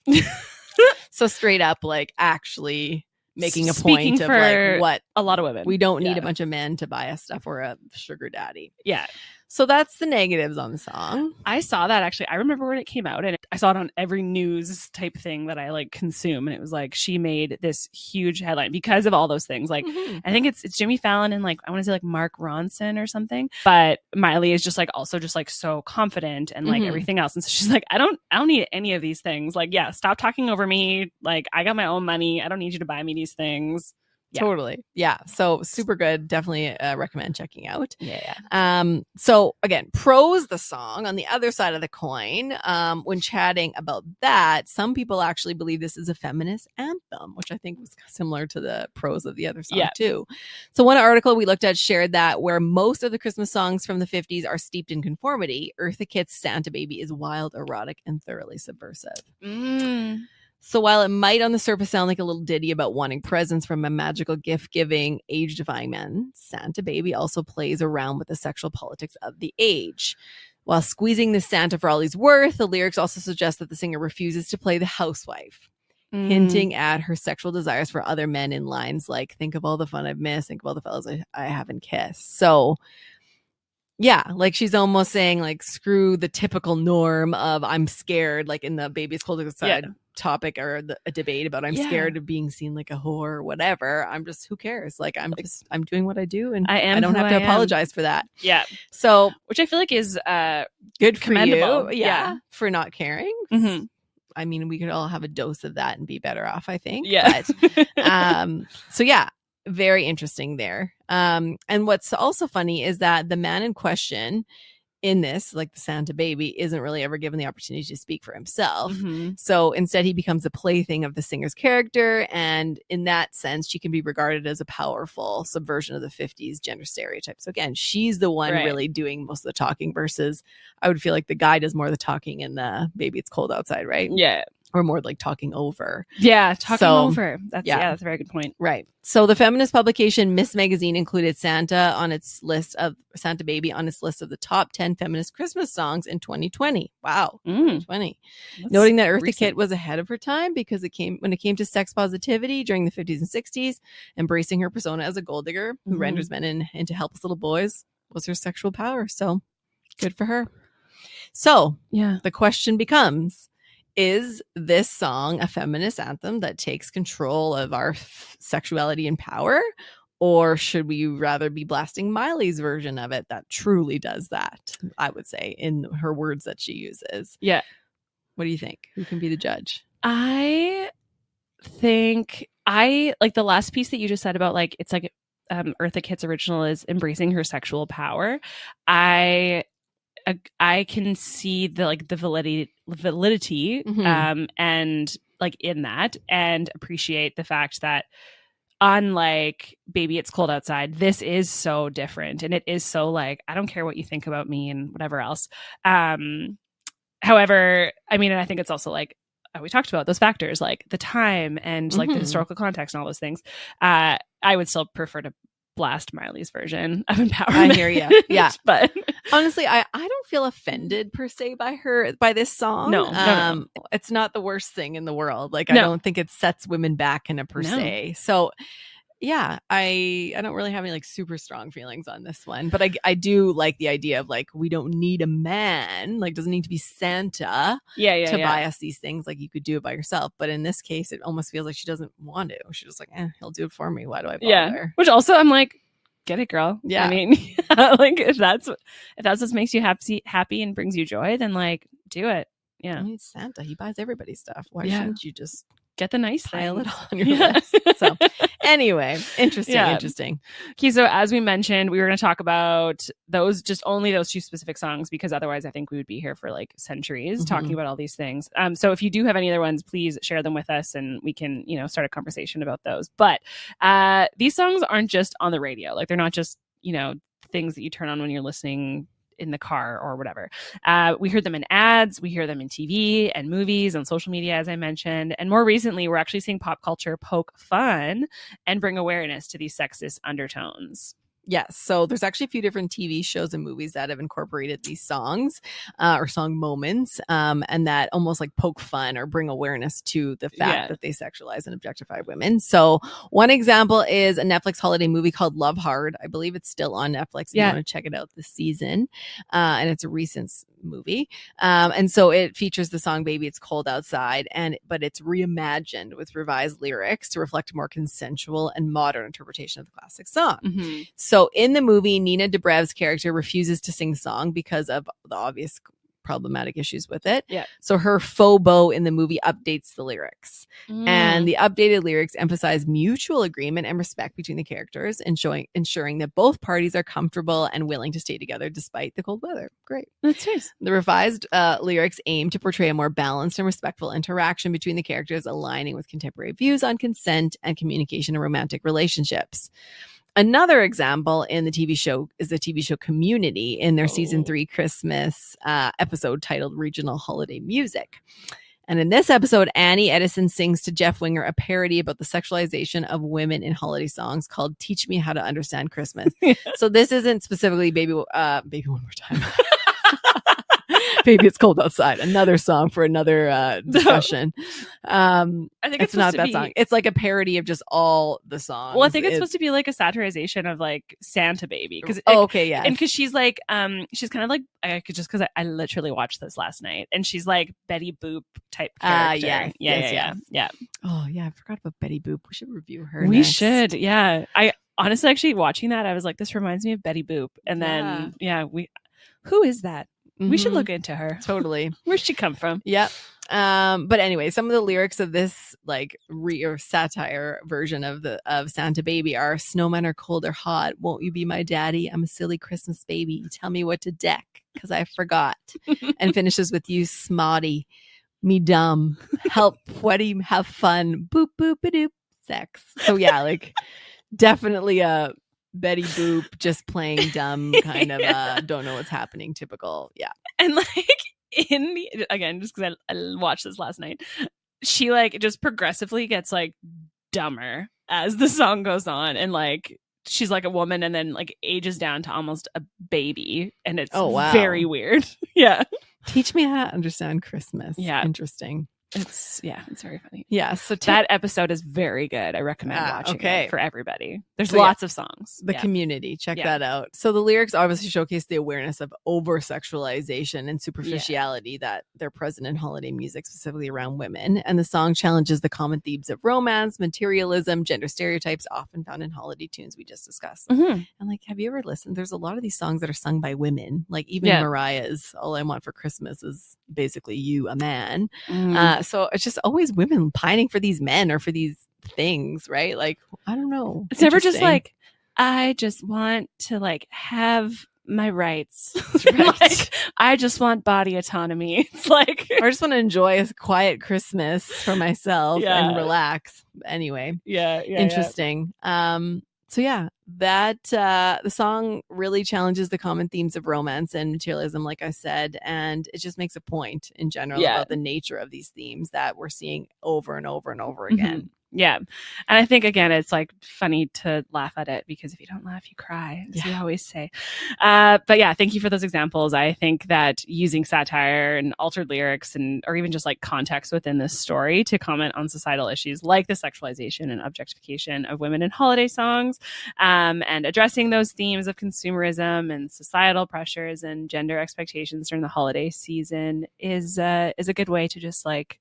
So straight up, like actually making a point of like what a lot of women, we don't need a bunch of men to buy us stuff or a sugar daddy. Yeah. So that's the negatives on the song. I saw that actually. I remember when it came out and I saw it on every news type thing that I like consume. And it was like, she made this huge headline because of all those things. Like, I think it's Jimmy Fallon and like, I want to say like Mark Ronson or something, but Miley is just like, also just like so confident and like everything else. And so she's like, I don't need any of these things. Like, stop talking over me. Like, I got my own money. I don't need you to buy me these things. Totally. Yeah. So super good. Definitely recommend checking out. So again, pros the song. On the other side of the coin, when chatting about that, some people actually believe this is a feminist anthem, which I think was similar to the pros of the other song too. So one article we looked at shared that where most of the Christmas songs from the 50s are steeped in conformity, Eartha Kitt's Santa Baby is wild, erotic, and thoroughly subversive. So while it might on the surface sound like a little ditty about wanting presents from a magical gift-giving, age-defying man, Santa Baby also plays around with the sexual politics of the age. While squeezing the Santa for all he's worth, the lyrics also suggest that the singer refuses to play the housewife, hinting at her sexual desires for other men in lines like, think of all the fun I've missed, think of all the fellas I haven't kissed. So yeah, like she's almost saying like, screw the typical norm of I'm scared, like in the Baby's Cold Outside topic or a debate about I'm scared of being seen like a whore or whatever. I'm just, who cares? Like I'm doing what I do and I don't have to apologize for that. Yeah. So, which I feel like is good for commendable. You. For not caring. I mean, we could all have a dose of that and be better off, I think. Yeah. But, so yeah, very interesting there. And what's also funny is that the man in question in this, like the Santa baby, isn't really ever given the opportunity to speak for himself. Mm-hmm. So instead, he becomes the plaything of the singer's character. And in that sense, she can be regarded as a powerful subversion of the 50s gender stereotypes. So again, she's the one really doing most of the talking versus I would feel like the guy does more of the talking in the Baby It's Cold Outside, right? Yeah. Or more like talking over. Yeah, talking over. That's a very good point. Right. So the feminist publication Miss Magazine included Santa Baby on its list of the top 10 feminist Christmas songs in 2020. Wow. 2020. Noting that Eartha Kitt was ahead of her time because when it came to sex positivity during the 50s and 60s, embracing her persona as a gold digger who renders men into helpless little boys was her sexual power. So good for her. So the question becomes, is this song a feminist anthem that takes control of our sexuality and power? Or should we rather be blasting Miley's version of it that truly does that, I would say, in her words that she uses? Yeah. What do you think? Who can be the judge? I think like the last piece that you just said about like, it's like Eartha Kitt's original is embracing her sexual power. I can see the validity and like in that, and appreciate the fact that unlike Baby It's Cold Outside, this is so different, and it is so like, I don't care what you think about me and whatever else. However, I mean, and I think it's also like we talked about those factors, like the time and like the historical context and all those things. I would still prefer to blast Miley's version of empowerment. I hear you. Yeah. But honestly, I don't feel offended per se by this song. No. It's not the worst thing in the world. Like, I don't think it sets women back in a per se. So yeah, I don't really have any like super strong feelings on this one, but I do like the idea of like, we don't need a man, like doesn't need to be Santa to buy us these things. Like you could do it by yourself. But in this case, it almost feels like she doesn't want to. She's just like, he'll do it for me. Why do I bother? Yeah. Which also I'm like, get it, girl. Yeah. I mean, like if that's what makes you happy and brings you joy, then like do it. Yeah. I mean, Santa, he buys everybody's stuff. Why shouldn't you just get the nice pile things it on your list? So anyway, interesting. Okay, so as we mentioned, we were going to talk about only those two specific songs, because otherwise I think we would be here for like centuries talking about all these things. So if you do have any other ones, please share them with us and we can, start a conversation about those. But these songs aren't just on the radio. Like they're not just, things that you turn on when you're listening in the car or whatever. We heard them in ads, we hear them in TV and movies and social media, as I mentioned. And more recently, we're actually seeing pop culture poke fun and bring awareness to these sexist undertones. Yes. So there's actually a few different TV shows and movies that have incorporated these songs or song moments and that almost like poke fun or bring awareness to the fact that they sexualize and objectify women. So one example is a Netflix holiday movie called Love Hard. I believe it's still on Netflix if you want to check it out this season. And it's a recent movie. And so it features the song Baby It's Cold Outside, but it's reimagined with revised lyrics to reflect a more consensual and modern interpretation of the classic song. So in the movie, Nina Dobrev's character refuses to sing the song because of the obvious problematic issues with it. Yeah. So her faux beau in the movie updates the lyrics. And the updated lyrics emphasize mutual agreement and respect between the characters, ensuring that both parties are comfortable and willing to stay together despite the cold weather. Great. That's nice. The revised lyrics aim to portray a more balanced and respectful interaction between the characters, aligning with contemporary views on consent and communication in romantic relationships. Another example in the TV show is the TV show Community in their season 3 Christmas episode titled Regional Holiday Music. And in this episode, Annie Edison sings to Jeff Winger a parody about the sexualization of women in holiday songs called Teach Me How to Understand Christmas. So this isn't specifically Baby One More Time. Baby It's Cold Outside, another song for another discussion. I think it's not that song. It's like a parody of just all the songs. Well, I think it's supposed to be like a satirization of like Santa Baby. Yeah. And because she's like, she's kind of like, because I literally watched this last night, and she's like Betty Boop type character. Yeah. Oh yeah, I forgot about Betty Boop. We should review her. We should. Yeah. I honestly, actually watching that, I was like, this reminds me of Betty Boop. And then, who is that? We should look into her. Totally. Where'd she come from? Yep. But anyway, some of the lyrics of this like or satire version of Santa Baby are: snowmen are cold or hot. Won't you be my daddy? I'm a silly Christmas baby. Tell me what to deck because I forgot. And finishes with you smotty, me dumb, help Pwetty have fun. Boop boop a doop sex. So yeah, like definitely a Betty Boop just playing dumb kind of don't know what's happening typical. Yeah. And like in the, again, just because I watched this last night, she like just progressively gets like dumber as the song goes on, and like she's like a woman and then like ages down to almost a baby, and it's very weird. Yeah. Teach me how to understand Christmas. Yeah. Interesting. It's very funny. Yeah. So that episode is very good. I recommend watching it for everybody. There's lots of songs. The Community. Check that out. So the lyrics obviously showcase the awareness of over-sexualization and superficiality that they're present in holiday music, specifically around women. And the song challenges the common themes of romance, materialism, gender stereotypes often found in holiday tunes we just discussed. And like, have you ever listened? There's a lot of these songs that are sung by women. Like even Mariah's All I Want for Christmas is basically you, a man. So it's just always women pining for these men or for these things, right? Like, I don't know. It's never just like, I just want to like have my rights. Right. Like, I just want body autonomy. It's like, or I just want to enjoy a quiet Christmas for myself and relax. Anyway. Interesting. So yeah, that the song really challenges the common themes of romance and materialism, like I said, and it just makes a point in general about the nature of these themes that we're seeing over and over and over again. Yeah. And I think, again, it's like funny to laugh at it because if you don't laugh, you cry, as we always say. But yeah, thank you for those examples. I think that using satire and altered lyrics or even just like context within this story to comment on societal issues like the sexualization and objectification of women in holiday songs, and addressing those themes of consumerism and societal pressures and gender expectations during the holiday season is a good way to just like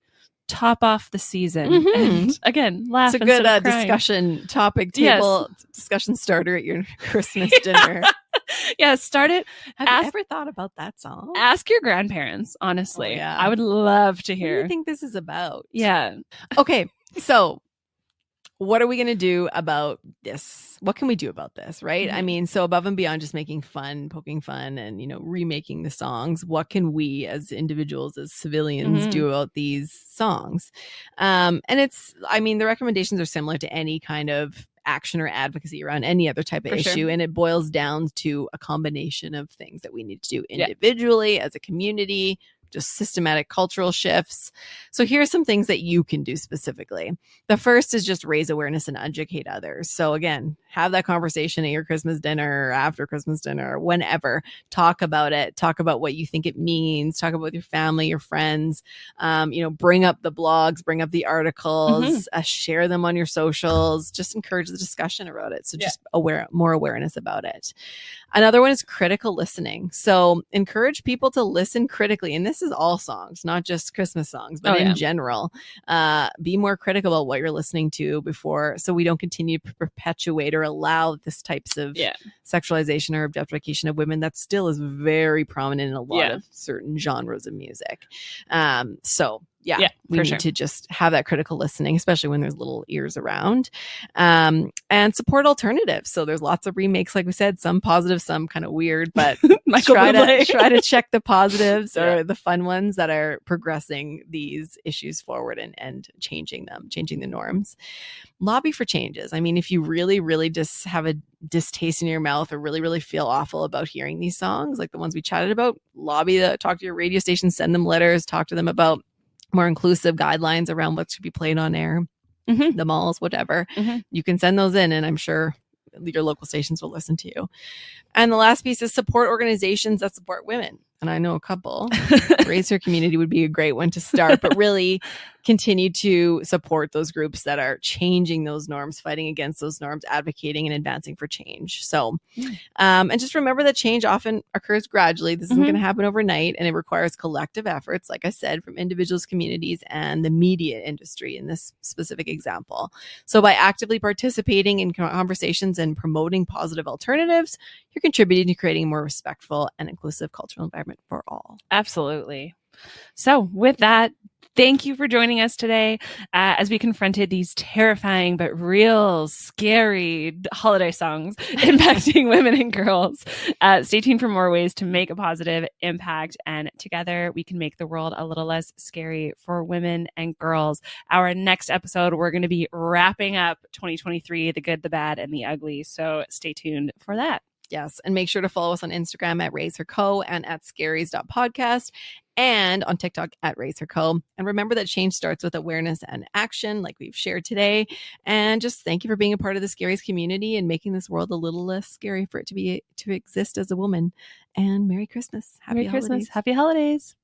top off the season and again laugh. It's a good discussion topic table discussion starter at your Christmas dinner. Start it. Have you ever thought about that song? Ask your grandparents, honestly. I would love to hear. What do you think this is about? Okay, so what are we going to do about this? What can we do about this, right? I mean, so above and beyond just making fun, poking fun, and, you know, remaking the songs, what can we as individuals, as civilians do about these songs? And the recommendations are similar to any kind of action or advocacy around any other type of issue. And it boils down to a combination of things that we need to do individually, as a community, just systematic cultural shifts. So here are some things that you can do specifically. The first is just raise awareness and educate others. So again, have that conversation at your Christmas dinner or after Christmas dinner, or whenever. Talk about it. Talk about what you think it means. Talk about with your family, your friends. Bring up the blogs, bring up the articles, share them on your socials. Just encourage the discussion about it. So just more awareness about it. Another one is critical listening. So encourage people to listen critically. And this is all songs, not just Christmas songs, but in general. Be more critical about what you're listening to before, so we don't continue to perpetuate or allow this types of sexualization or objectification of women that still is very prominent in a lot of certain genres of music. We need to just have that critical listening, especially when there's little ears around, and support alternatives. So there's lots of remakes, like we said, some positive, some kind of weird, but try to check the positives or the fun ones that are progressing these issues forward and changing the norms. Lobby for changes. I mean, if you really, really just have a distaste in your mouth or really, really feel awful about hearing these songs, like the ones we chatted about, talk to your radio station, send them letters, talk to them about more inclusive guidelines around what should be played on air, the malls, whatever. You can send those in, and I'm sure your local stations will listen to you. And the last piece is support organizations that support women. And I know a couple. Raise Your Community would be a great one to start, but really continue to support those groups that are changing those norms, fighting against those norms, advocating and advancing for change. So, and just remember that change often occurs gradually. This isn't going to happen overnight, and it requires collective efforts, like I said, from individuals, communities, and the media industry in this specific example. So by actively participating in conversations and promoting positive alternatives, you're contributing to creating a more respectful and inclusive cultural environment for all. Absolutely. So with that, thank you for joining us today as we confronted these terrifying but real, scary holiday songs impacting women and girls. Stay tuned for more ways to make a positive impact, and together we can make the world a little less scary for women and girls. Our next episode, we're going to be wrapping up 2023, the good, the bad, and the ugly. So stay tuned for that. Yes. And make sure to follow us on Instagram at RaiseHerCo and at scaries.podcast and on TikTok at RaiseHerCo. And remember that change starts with awareness and action, like we've shared today. And just thank you for being a part of the Scaries community and making this world a little less scary for it to exist as a woman. And Merry Christmas. Merry Christmas. Happy holidays.